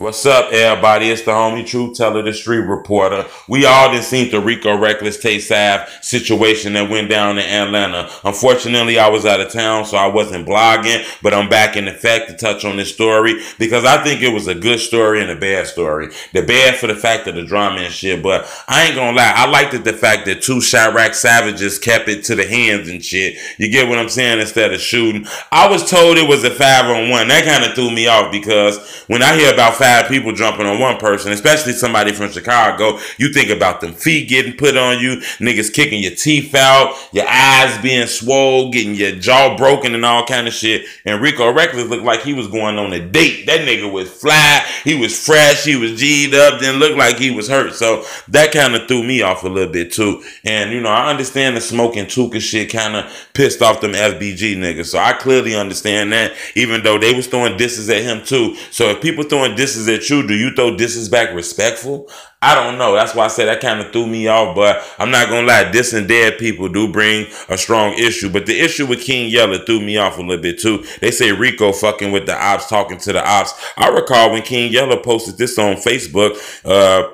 What's up, everybody? It's the homie Truth Teller, the street reporter. We all done seen the Rico Recklezz Tay Sav situation that went down in Atlanta. Unfortunately, I was out of town, so I wasn't blogging, but I'm back in effect to touch on this story because I think it was a good story and a bad story. The bad for the fact of the drama and shit, but I ain't gonna lie. I liked it the fact that two Chiraq savages kept it to the hands and shit. You get what I'm saying? Instead of shooting. I was told it was a 5-on-1. That kind of threw me off because when I hear about five people jumping on one person, especially somebody from Chicago, you think about them feet getting put on you, niggas kicking your teeth out, your eyes being swole, getting your jaw broken and all kind of shit. And Rico Recklezz looked like he was going on a date. That nigga was fly, he was fresh, he was G'd up, didn't look like he was hurt. So that kind of threw me off a little bit too. And you know, I understand the smoking Tuka shit kind of pissed off them FBG niggas. So I clearly understand that, even though they was throwing disses at him too. So if people throwing disses at you, do you throw disses back respectful? I don't know. That's why I said that kind of threw me off, but I'm not going to lie. Dissing dead people do bring a strong issue, but the issue with King Yeller threw me off a little bit too. They say Rico fucking with the ops, talking to the ops. I recall when King Yeller posted this on Facebook,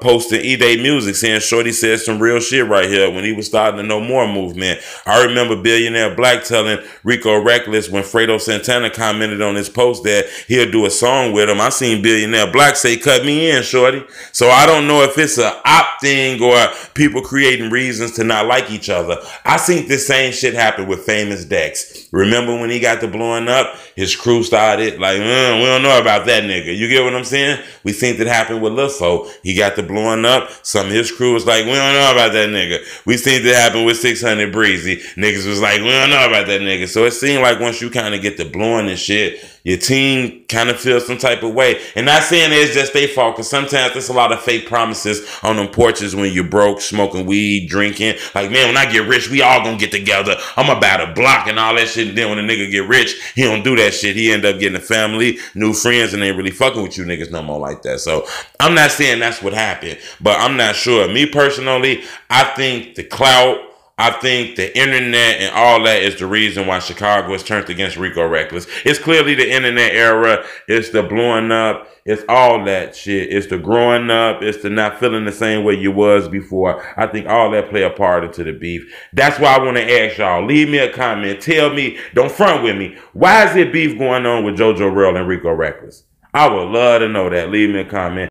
posting E-Day Music saying Shorty said some real shit right here when he was starting the No More movement. I remember Billionaire Black telling Rico Recklezz when Fredo Santana commented on his post that he'll do a song with him. I seen Billionaire Black say, "Cut me in, Shorty." So I don't know if it's a op thing or people creating reasons to not like each other. I seen this same shit happen with Famous Dex. Remember when he got to blowing up, his crew started like, we don't know about that nigga. You get what I'm saying? We seen it happen with Lil Fo. He got to blowing up. Some of his crew was like, we don't know about that nigga. We seen it happen with 600 Breezy. Niggas was like, we don't know about that nigga. So it seemed like once you kind of get to blowing and shit, your team kind of feels some type of way. And not saying it's just their fault, because sometimes there's a lot of fake promises on them porches when you're broke, smoking weed, drinking. Like, man, when I get rich, we all gonna get together. I'm about to block and all that shit. And then when a nigga get rich, he don't do that shit. He end up getting a family, new friends, and ain't really fucking with you niggas no more like that. So I'm not saying that's what happened, but I'm not sure. Me personally, I think the clout, I think the internet and all that is the reason why Chicago is turned against Rico Recklezz. It's clearly the internet era. It's the blowing up. It's all that shit. It's the growing up. It's the not feeling the same way you was before. I think all that play a part into the beef. That's why I want to ask y'all. Leave me a comment. Tell me, don't front with me. Why is there beef going on with JoJo Real and Rico Recklezz? I would love to know that. Leave me a comment.